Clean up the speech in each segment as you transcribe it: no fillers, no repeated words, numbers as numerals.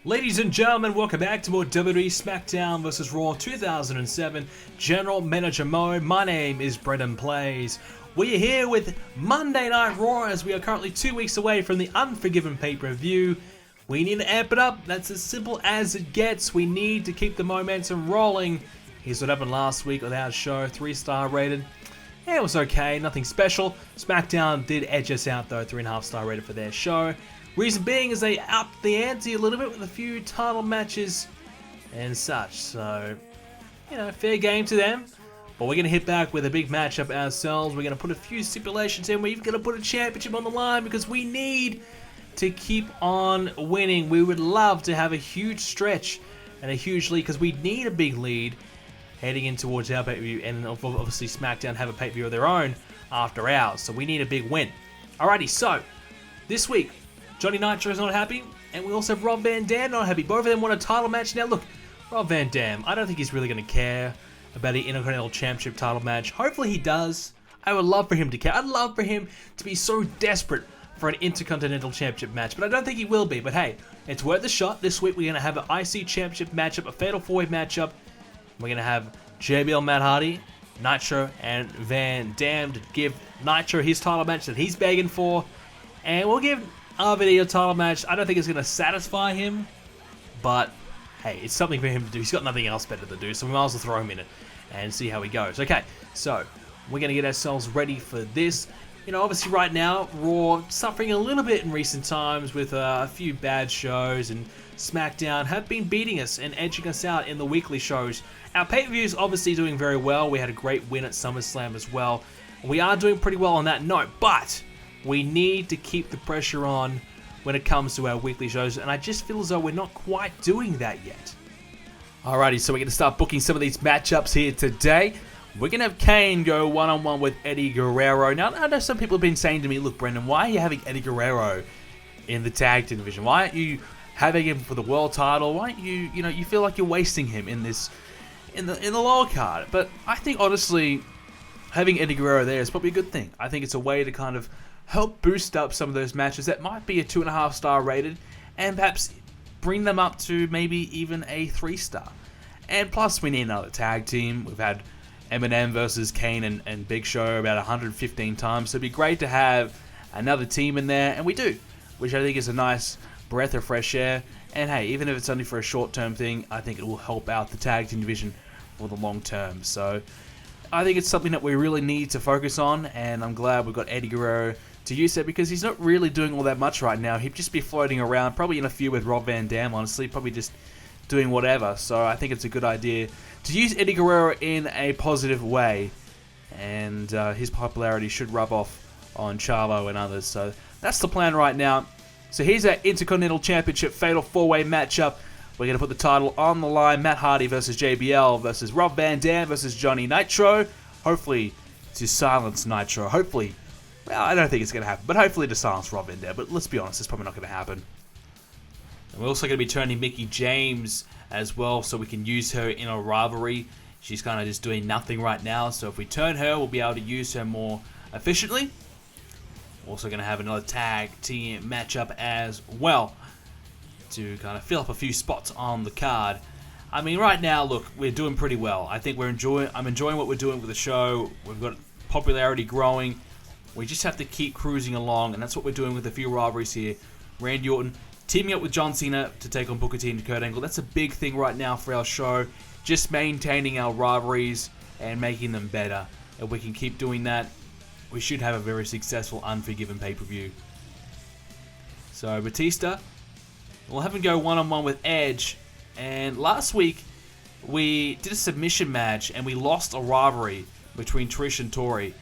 Ladies and gentlemen, welcome back to more WWE Smackdown vs. Raw 2007 General Manager Mode. My name is BrendenPlayz. We are here with Monday Night Raw as we are currently 2 weeks away from the Unforgiven pay-per-view. We need to amp it up. That's as simple as it gets. We need to keep the momentum rolling. Here's what happened last week with our show, 3-star rated. Yeah, it was okay, nothing special. Smackdown did edge us out though, 3.5-star rated for their show. Reason being is they upped the ante a little bit with a few title matches and such. So, you know, fair game to them. But we're going to hit back with a big matchup ourselves. We're going to put a few stipulations in. We're even going to put a championship on the line because we need to keep on winning. We would love to have a huge stretch and a huge lead because we need a big lead heading in towards our pay-per-view. And obviously SmackDown have a pay-per-view of their own after ours. So we need a big win. Alrighty, so this week, Johnny Nitro's not happy, and we also have Rob Van Dam not happy. Both of them want a title match. Now look, Rob Van Dam, I don't think he's really going to care about the Intercontinental Championship title match. Hopefully he does. I would love for him to care. I'd love for him to be so desperate for an Intercontinental Championship match, but I don't think he will be. But hey, it's worth a shot. This week we're going to have an IC Championship matchup, a Fatal 4-Way matchup. We're going to have JBL, Matt Hardy, Nitro, and Van Dam to give Nitro his title match that he's begging for. And we'll give RVD a title match. I don't think it's going to satisfy him, but hey, it's something for him to do. He's got nothing else better to do, so we might as well throw him in it and see how he goes. Okay, so we're going to get ourselves ready for this. You know, obviously right now, Raw suffering a little bit in recent times with a few bad shows, and SmackDown have been beating us and edging us out in the weekly shows. Our pay-per-view is obviously doing very well. We had a great win at SummerSlam as well. We are doing pretty well on that note, but we need to keep the pressure on when it comes to our weekly shows, and I just feel as though we're not quite doing that yet. Alrighty, so we're going to start booking some of these matchups here today. We're going to have Kane go one-on-one with Eddie Guerrero. Now, I know some people have been saying to me, look, Brendan, why are you having Eddie Guerrero in the tag team division? Why aren't you having him for the world title? Why aren't you, you feel like you're wasting him in this, in the lower card? But I think, honestly, having Eddie Guerrero there is probably a good thing. I think it's a way to kind of help boost up some of those matches that might be a 2.5-star rated and perhaps bring them up to maybe even a 3-star. And plus, we need another tag team. We've had Eminem versus Kane and Big Show about 115 times, so it'd be great to have another team in there, and we do, which I think is a nice breath of fresh air. And hey, even if it's only for a short-term thing, I think it will help out the tag team division for the long term. So I think it's something that we really need to focus on, and I'm glad we've got Eddie Guerrero to use that because he's not really doing all that much right now. He'd just be floating around, probably in a feud with Rob Van Dam, honestly, probably just doing whatever. So I think it's a good idea to use Eddie Guerrero in a positive way, and his popularity should rub off on Charlo and others. So that's the plan right now. So here's our Intercontinental Championship Fatal 4-Way matchup. We're going to put the title on the line. Matt Hardy versus JBL versus Rob Van Dam versus Johnny Nitro. Hopefully to silence Nitro. Hopefully, well, I don't think it's going to happen, but hopefully to silence Rob Van Dam. But let's be honest, it's probably not going to happen. And we're also going to be turning Mickie James as well, so we can use her in a rivalry. She's kind of just doing nothing right now, so if we turn her, we'll be able to use her more efficiently. Also going to have another tag team matchup as well to kind of fill up a few spots on the card. I mean, right now, look, we're doing pretty well. I think I'm enjoying what we're doing with the show. We've got popularity growing. We just have to keep cruising along, and that's what we're doing with a few rivalries here. Randy Orton teaming up with John Cena to take on Booker T and Kurt Angle. That's a big thing right now for our show. Just maintaining our rivalries and making them better. If we can keep doing that, we should have a very successful Unforgiven pay-per-view. So Batista, we'll have him go one-on-one with Edge. And last week, we did a submission match and we lost a rivalry between Trish and Tori.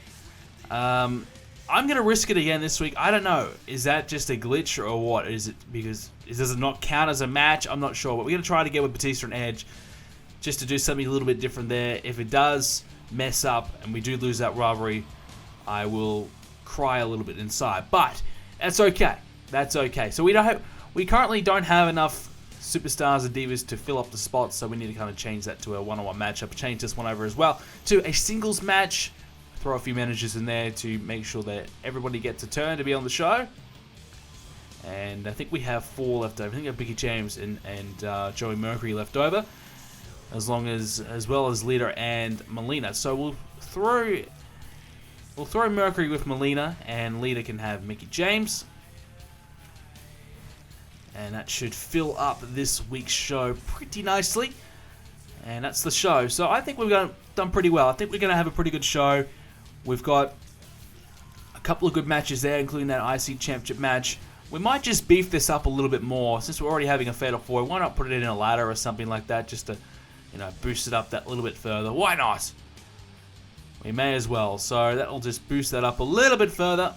I'm going to risk it again this week. I don't know. Is that just a glitch or what? Is it because does it not count as a match? I'm not sure. But we're going to try to get with Batista and Edge just to do something a little bit different there. If it does mess up and we do lose that rivalry, I will cry a little bit inside. But that's okay. That's okay. So we currently don't have enough superstars and divas to fill up the spots, so we need to kind of change that to a one-on-one matchup. Change this one over as well to a singles match. Throw a few managers in there to make sure that everybody gets a turn to be on the show. And I think we have 4 left over. I think we have Mickie James and Joey Mercury left over, as well as Lita and Melina. So we'll throw Mercury with Melina, and Lita can have Mickie James. And that should fill up this week's show pretty nicely. And that's the show. So I think we've done pretty well. I think we're going to have a pretty good show. We've got a couple of good matches there, including that IC Championship match. We might just beef this up a little bit more. Since we're already having a Fatal 4, why not put it in a ladder or something like that, just to, boost it up that little bit further. Why not? We may as well. So that'll just boost that up a little bit further.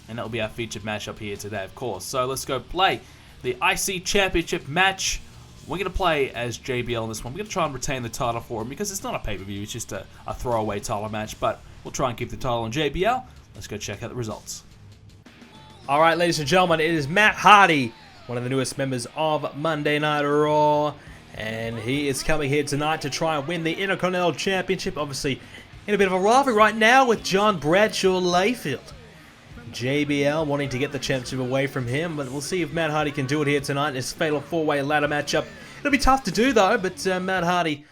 And that'll be our featured match up here today, of course. So let's go play the IC Championship match. We're going to play as JBL in this one. We're going to try and retain the title for him because it's not a pay-per-view. It's just a throwaway title match. But we'll try and keep the title on JBL. Let's go check out the results. Alright, ladies and gentlemen, it is Matt Hardy, one of the newest members of Monday Night Raw. And he is coming here tonight to try and win the Intercontinental Championship. Obviously, in a bit of a rivalry right now with John Bradshaw Layfield. JBL wanting to get the championship away from him, but we'll see if Matt Hardy can do it here tonight in this fatal 4-way ladder matchup. It'll be tough to do though, but Matt Hardy,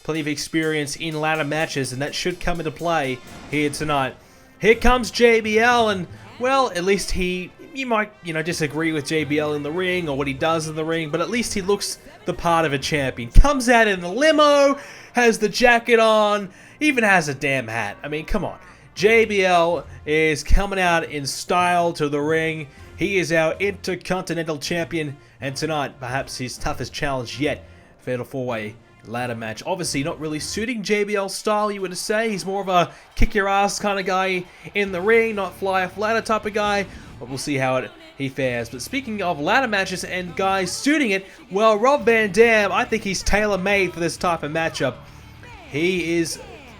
plenty of experience in ladder matches, and that should come into play here tonight. Here comes JBL, and well, at least you might, disagree with JBL in the ring or what he does in the ring, but at least he looks the part of a champion. Comes out in the limo, has the jacket on, even has a damn hat. I mean, come on. JBL is coming out in style to the ring. He is our Intercontinental Champion, and tonight, perhaps his toughest challenge yet. Fatal 4-way ladder match. Obviously not really suiting JBL's style, you would say. He's more of a kick-your-ass kind of guy in the ring, not fly-off-ladder type of guy. But we'll see how he fares. But speaking of ladder matches and guys suiting it, well, Rob Van Dam, I think he's tailor-made for this type of matchup. He is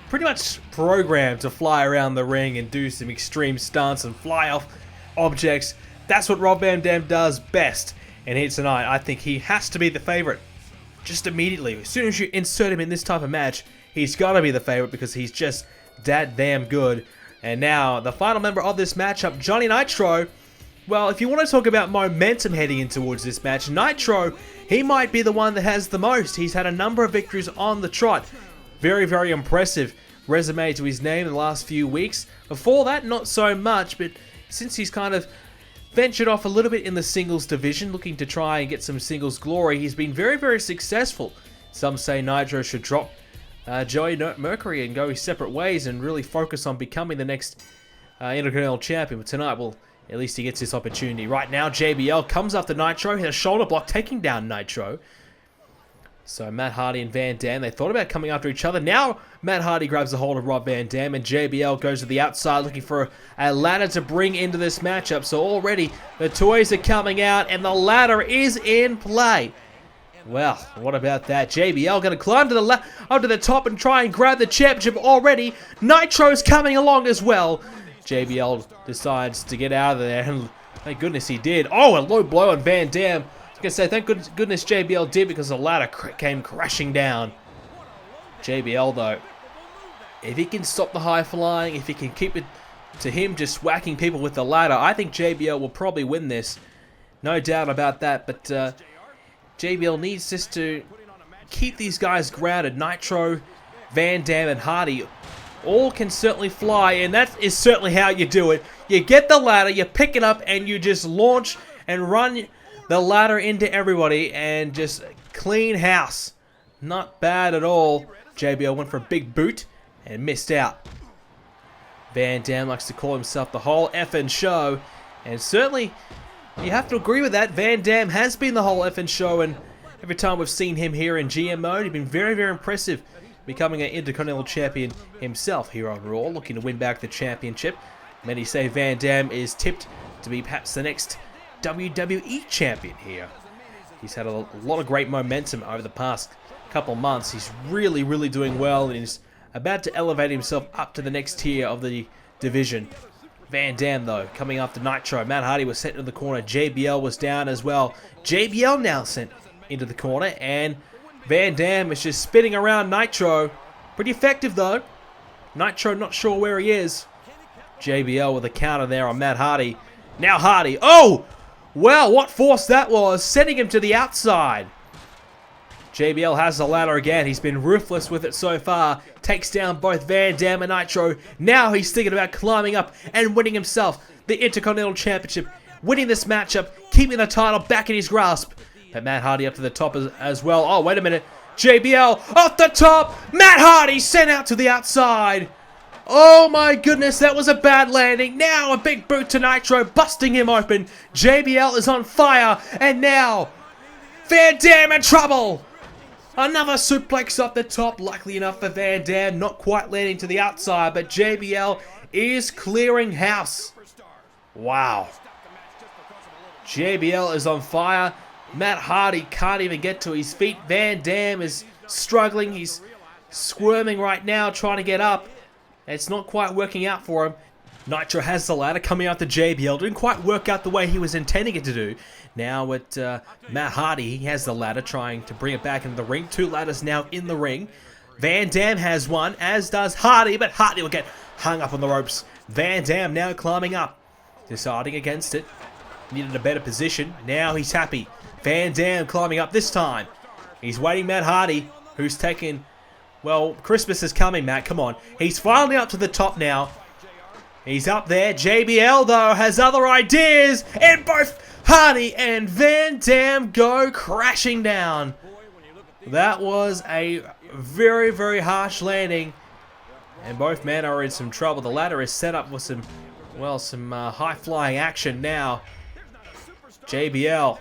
pretty much programmed to fly around the ring and do some extreme stunts and fly off objects. That's what Rob Van Dam does best. And here tonight, I think he has to be the favorite. Just immediately, as soon as you insert him in this type of match, he's got to be the favorite because he's just that damn good. And now, the final member of this matchup, Johnny Nitro. Well, if you want to talk about momentum heading in towards this match, Nitro, he might be the one that has the most. He's had a number of victories on the trot. Very, very impressive resume to his name in the last few weeks. Before that, not so much, but since he's kind of ventured off a little bit in the singles division, looking to try and get some singles glory, he's been very, very successful. Some say Nitro should drop Joey Mercury and go his separate ways and really focus on becoming the next Intercontinental Champion. But tonight, well, at least he gets this opportunity. Right now, JBL comes after Nitro, hit a shoulder block, taking down Nitro. So Matt Hardy and Van Dam, they thought about coming after each other. Now Matt Hardy grabs a hold of Rob Van Dam, and JBL goes to the outside looking for a ladder to bring into this matchup. So already the toys are coming out and the ladder is in play. Well, what about that? JBL going to climb to up to the top and try and grab the championship already. Nitro's coming along as well. JBL decides to get out of there, and thank goodness he did. Oh, a low blow on Van Dam. I was going to say, thank goodness JBL did, because the ladder came crashing down. JBL, though, if he can stop the high flying, if he can keep it to him just whacking people with the ladder, I think JBL will probably win this. No doubt about that, but JBL needs just to keep these guys grounded. Nitro, Van Dam, and Hardy all can certainly fly, and that is certainly how you do it. You get the ladder, you pick it up, and you just launch and run the ladder into everybody and just clean house. Not bad at all. JBL went for a big boot and missed out. Van Dam likes to call himself the whole effing show, and certainly you have to agree with that. Van Dam has been the whole effing show, and every time we've seen him here in GM mode, he's been very, very impressive, becoming an Intercontinental Champion himself here on Raw, looking to win back the championship. Many say Van Dam is tipped to be perhaps the next WWE Champion here. He's had a lot of great momentum over the past couple months. He's really, really doing well, and he's about to elevate himself up to the next tier of the division. Van Dam, though, coming after Nitro. Matt Hardy was sent into the corner. JBL was down as well. JBL now sent into the corner, and Van Dam is just spinning around Nitro. Pretty effective, though. Nitro not sure where he is. JBL with a counter there on Matt Hardy. Now Hardy. Oh! Well, what force that was, sending him to the outside. JBL has the ladder again. He's been ruthless with it so far. Takes down both Van Dam and Nitro. Now he's thinking about climbing up and winning himself the Intercontinental Championship. Winning this matchup, keeping the title back in his grasp. But Matt Hardy up to the top as well. Oh, wait a minute. JBL off the top. Matt Hardy sent out to the outside. Oh my goodness, that was a bad landing. Now a big boot to Nitro, busting him open. JBL is on fire. And now Van Dam in trouble. Another suplex up the top, likely enough for Van Dam, not quite landing to the outside, but JBL is clearing house. Wow. JBL is on fire. Matt Hardy can't even get to his feet. Van Dam is struggling. He's squirming right now, trying to get up. It's not quite working out for him. Nitro has the ladder coming after JBL. Didn't quite work out the way he was intending it to do. Now with Matt Hardy, he has the ladder trying to bring it back into the ring. 2 ladders now in the ring. Van Dam has one, as does Hardy, but Hardy will get hung up on the ropes. Van Dam now climbing up, deciding against it. Needed a better position. Now he's happy. Van Dam climbing up this time. He's waiting Matt Hardy, who's taking... Well, Christmas is coming, Matt. Come on. He's finally up to the top now. He's up there. JBL, though, has other ideas. And both Hardy and Van Dam go crashing down. That was a very, very harsh landing. And both men are in some trouble. The ladder is set up with some, well, some high-flying action now. JBL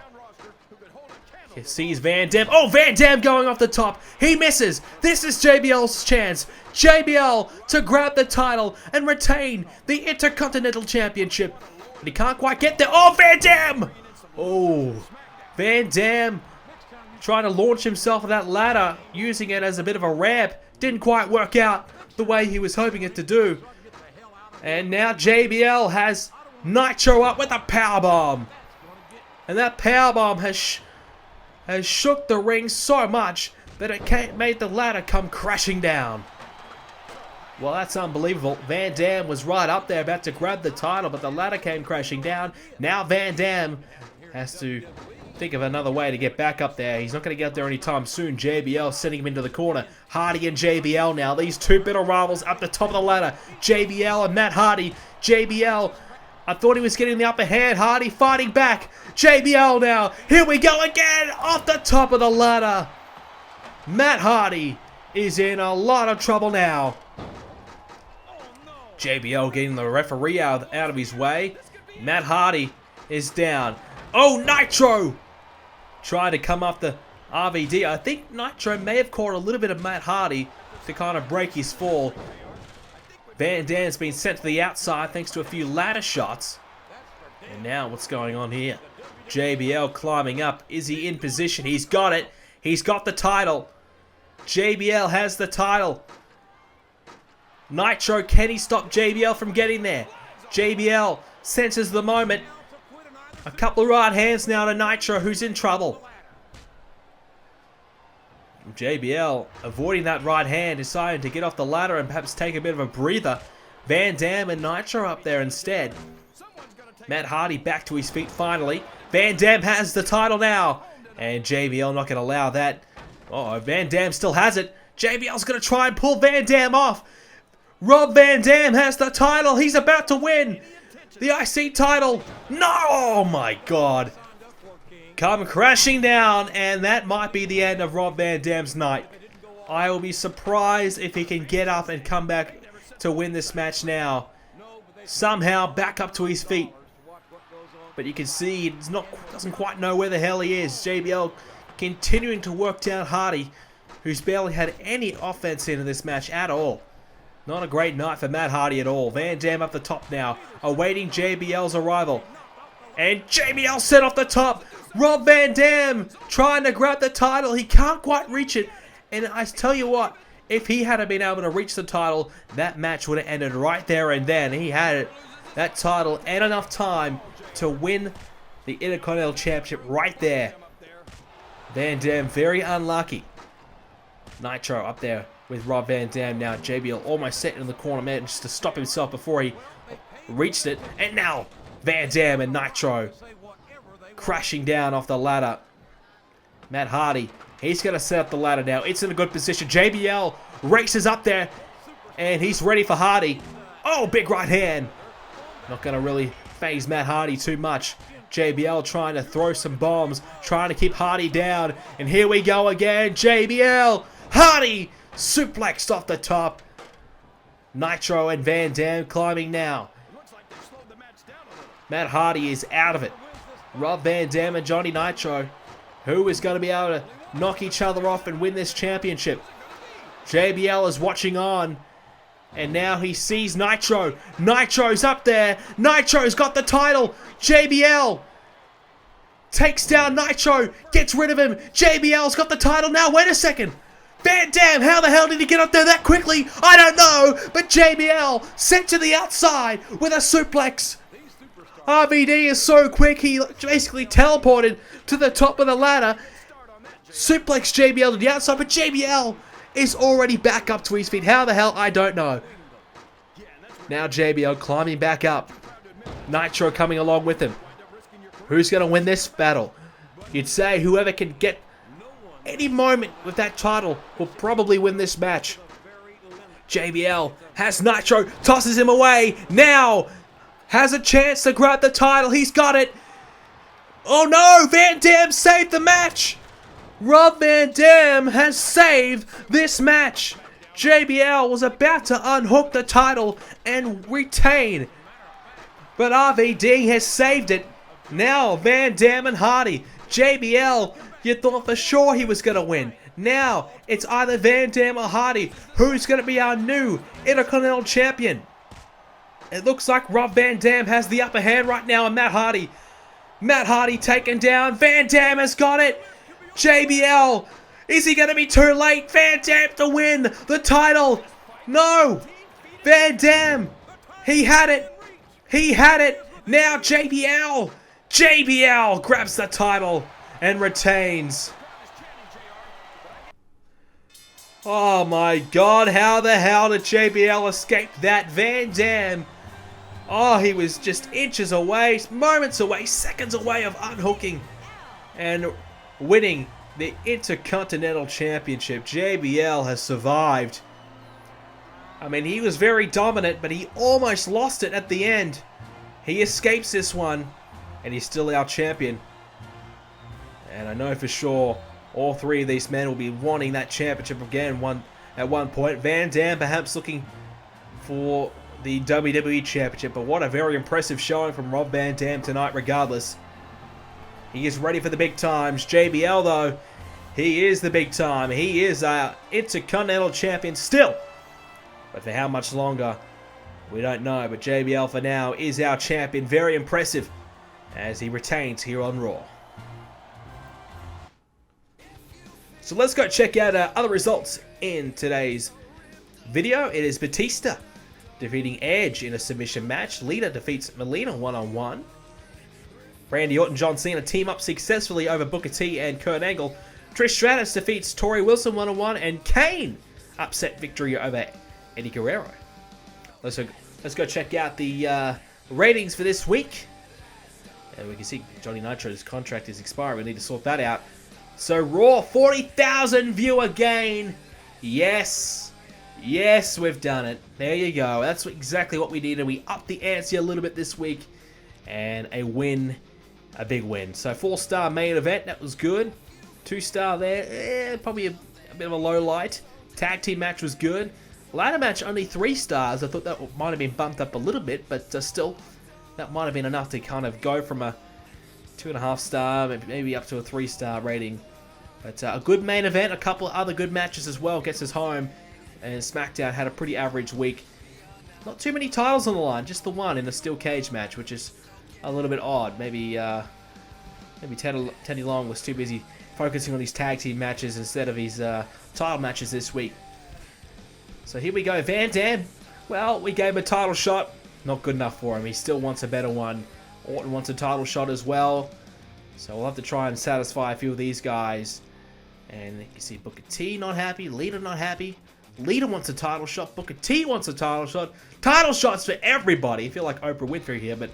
sees Van Dam. Oh, Van Dam going off the top. He misses. This is JBL's chance. JBL to grab the title and retain the Intercontinental Championship. But he can't quite get there. Oh, Van Dam! Oh, Van Dam trying to launch himself on that ladder, using it as a bit of a ramp. Didn't quite work out the way he was hoping it to do. And now JBL has Nitro up with a powerbomb. And that powerbomb has shook the ring so much that it made the ladder come crashing down. Well, that's unbelievable. Van Dam was right up there about to grab the title, but the ladder came crashing down. Now Van Dam has to think of another way to get back up there. He's not going to get up there anytime soon. JBL sending him into the corner. Hardy and JBL now. These two bitter rivals up the top of the ladder. JBL and Matt Hardy. JBL, I thought he was getting the upper hand. Hardy fighting back. JBL now. Here we go again. Off the top of the ladder. Matt Hardy is in a lot of trouble now. JBL getting the referee out of his way. Matt Hardy is down. Oh, Nitro! Tried to come up the RVD. I think Nitro may have caught a little bit of Matt Hardy to kind of break his fall. Van Dam's been sent to the outside thanks to a few ladder shots. And now what's going on here? JBL climbing up. Is he in position? He's got it. He's got the title. JBL has the title. Nitro, can he stop JBL from getting there? JBL senses the moment. A couple of right hands now to Nitro, who's in trouble. JBL avoiding that right hand, deciding to get off the ladder and perhaps take a bit of a breather. Van Dam and Nitro up there instead. Matt Hardy back to his feet finally. Van Dam has the title now. And JBL not going to allow that. Oh, Van Dam still has it. JBL's going to try and pull Van Dam off. Rob Van Dam has the title. He's about to win the IC title. No! Oh my God. Come crashing down, and that might be the end of Rob Van Dam's night. I will be surprised if he can get up and come back to win this match now. Somehow back up to his feet. But you can see he doesn't quite know where the hell he is. JBL continuing to work down Hardy, who's barely had any offense in this match at all. Not a great night for Matt Hardy at all. Van Dam up the top now, awaiting JBL's arrival. And JBL set off the top. Rob Van Dam trying to grab the title. He can't quite reach it. And I tell you what, if he had been able to reach the title, that match would have ended right there and then. He had it, that title and enough time to win the Intercontinental Championship right there. Van Dam very unlucky. Nitro up there with Rob Van Dam now. JBL almost set in the corner, managed to stop himself before he reached it. And now Van Dam and Nitro crashing down off the ladder. Matt Hardy, he's going to set up the ladder now. It's in a good position. JBL races up there, and he's ready for Hardy. Oh, big right hand. Not going to really phase Matt Hardy too much. JBL trying to throw some bombs, trying to keep Hardy down. And here we go again. JBL, Hardy, suplexed off the top. Nitro and Van Dam climbing now. Matt Hardy is out of it. Rob Van Dam and Johnny Nitro. Who is going to be able to knock each other off and win this championship? JBL is watching on. And now he sees Nitro. Nitro's up there. Nitro's got the title. JBL takes down Nitro. Gets rid of him. JBL's got the title now. Wait a second. Van Dam, how the hell did he get up there that quickly? I don't know. But JBL sent to the outside with a suplex. RVD is so quick, he basically teleported to the top of the ladder. Suplex JBL to the outside, but JBL is already back up to his feet. How the hell? I don't know. Now JBL climbing back up. Nitro coming along with him. Who's going to win this battle? You'd say whoever can get any moment with that title will probably win this match. JBL has Nitro, tosses him away. Now has a chance to grab the title. He's got it. Oh no, Van Dam saved the match. Rob Van Dam has saved this match. JBL was about to unhook the title and retain, but RVD has saved it. Now Van Dam and Hardy. JBL, you thought for sure he was going to win. Now it's either Van Dam or Hardy. Who's going to be our new Intercontinental Champion? It looks like Rob Van Dam has the upper hand right now, and Matt Hardy. Matt Hardy taken down. Van Dam has got it. JBL, is he going to be too late? Van Dam to win the title. No. Van Dam, he had it. He had it. Now JBL. JBL grabs the title and retains. Oh my God, how the hell did JBL escape that? Van Dam, oh, he was just inches away, moments away, seconds away of unhooking and winning the Intercontinental Championship. JBL has survived. I mean, he was very dominant, but he almost lost it at the end. He escapes this one, and he's still our champion. And I know for sure all three of these men will be wanting that championship again at one point. Van Dam perhaps looking for the WWE Championship, but what a very impressive showing from Rob Van Dam tonight regardless. He is ready for the big times. JBL though, he is the big time. He is our Intercontinental Champion still. But for how much longer, we don't know. But JBL for now is our champion. Very impressive as he retains here on Raw. So let's go check out other results in today's video. It is Batista defeating Edge in a submission match. Lita defeats Melina one-on-one. Randy Orton and John Cena team up successfully over Booker T and Kurt Angle. Trish Stratus defeats Tori Wilson one-on-one, and Kane upset victory over Eddie Guerrero. Let's go check out the ratings for this week. And we can see Johnny Nitro's contract is expiring. We need to sort that out. So Raw, 40,000 viewer gain. Yes. Yes, we've done it. There you go. That's exactly what we needed. We upped the ante a little bit this week. And a win. A big win. So 4-star main event. That was good. 2-star there. Probably a bit of a low light. Tag team match was good. Ladder match only 3 stars. I thought that might have been bumped up a little bit. But still, that might have been enough to kind of go from a 2.5-star, maybe up to a 3-star rating. But a good main event, a couple of other good matches as well gets us home. And SmackDown had a pretty average week. Not too many titles on the line, just the one in a steel cage match, which is a little bit odd. Maybe Teddy Long was too busy focusing on his tag team matches instead of his title matches this week. So here we go, Van Dam. Well, we gave him a title shot. Not good enough for him. He still wants a better one. Orton wants a title shot as well. So we'll have to try and satisfy a few of these guys. And you see Booker T not happy. Lita not happy. Lita wants a title shot. Booker T wants a title shot. Title shots for everybody. I feel like Oprah Winfrey here, but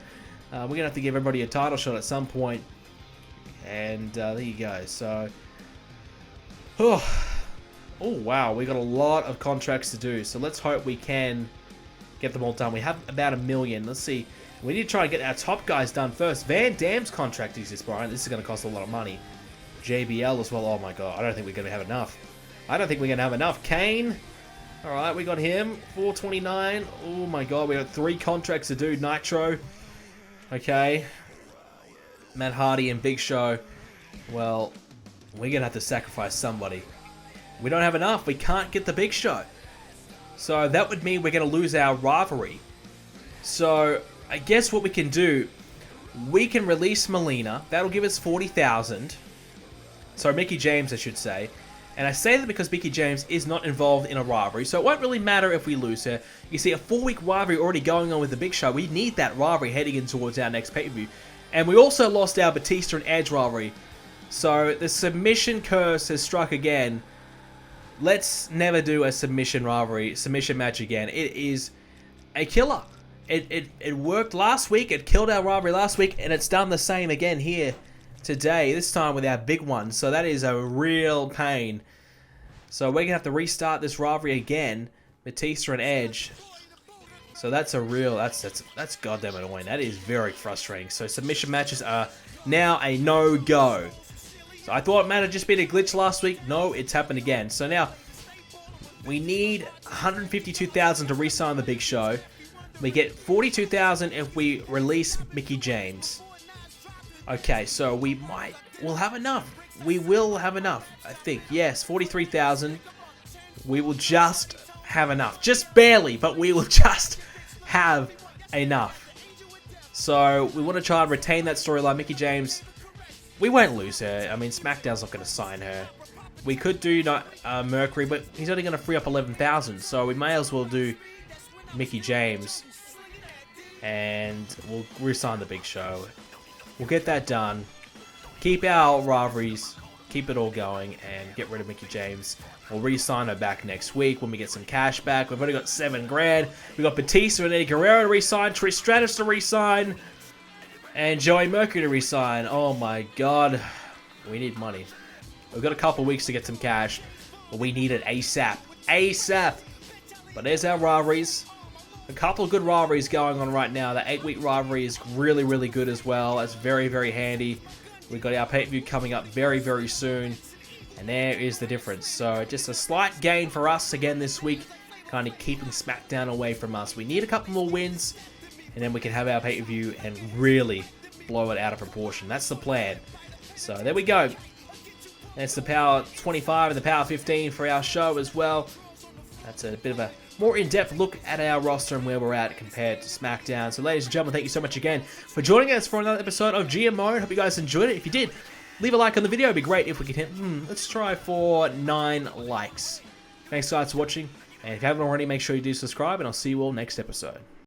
we're going to have to give everybody a title shot at some point. And there you go. So, oh wow, we got a lot of contracts to do. So let's hope we can get them all done. We have about 1 million. Let's see. We need to try and get our top guys done first. Van Dam's contract exists, Brian. This is going to cost a lot of money. JBL as well. Oh my god, I don't think we're going to have enough. I don't think we're going to have enough. Kane. Alright, we got him. 429. Oh my god, we got 3 contracts to do. Nitro. Okay. Matt Hardy and Big Show. Well, we're going to have to sacrifice somebody. We don't have enough. We can't get the Big Show. So that would mean we're going to lose our rivalry. So I guess what we can do, we can release Melina. That'll give us 40,000. Sorry, Mickie James, I should say. And I say that because Mickie James is not involved in a rivalry, so it won't really matter if we lose her. You see, a 4-week rivalry already going on with the Big Show. We need that rivalry heading in towards our next pay-per-view. And we also lost our Batista and Edge rivalry. So the submission curse has struck again. Let's never do a submission match again. It is a killer. It worked last week. It killed our rivalry last week, and it's done the same again here today. This time with our big one. So that is a real pain. So we're gonna have to restart this rivalry again. Batista and Edge. So that's a real. That's goddamn annoying. That is very frustrating. So submission matches are now a no-go. So I thought it might have just been a glitch last week. No, it's happened again. So now we need 152,000 to re-sign the Big Show. We get 42,000 if we release Mickie James. Okay, so we'll have enough. We will have enough, I think. Yes, 43,000. We will just have enough. Just barely, but we will just have enough. So we want to try and retain that storyline. Mickie James, we won't lose her. I mean, SmackDown's not going to sign her. We could do Mercury, but he's only going to free up 11,000. So we may as well do Mickie James. And we'll re-sign the Big Show. We'll get that done. Keep our rivalries. Keep it all going. And get rid of Mickie James. We'll re-sign her back next week when we get some cash back. We've only got 7 grand. We've got Batista and Eddie Guerrero to re-sign. Trish Stratus to re-sign. And Joey Mercury to re-sign. Oh my god. We need money. We've got a couple weeks to get some cash. But we need it ASAP. ASAP. But there's our rivalries. A couple of good rivalries going on right now. The 8-week rivalry is really, really good as well. That's very, very handy. We've got our pay-per-view coming up very, very soon. And there is the difference. So just a slight gain for us again this week. Kind of keeping SmackDown away from us. We need a couple more wins. And then we can have our pay-per-view and really blow it out of proportion. That's the plan. So there we go. That's the Power 25 and the Power 15 for our show as well. That's a bit of a more in-depth look at our roster and where we're at compared to SmackDown. So ladies and gentlemen, thank you so much again for joining us for another episode of GMO. Hope you guys enjoyed it. If you did, leave a like on the video. It'd be great if we could hit, let's try for 9 likes. Thanks guys for watching. And if you haven't already, make sure you do subscribe, and I'll see you all next episode.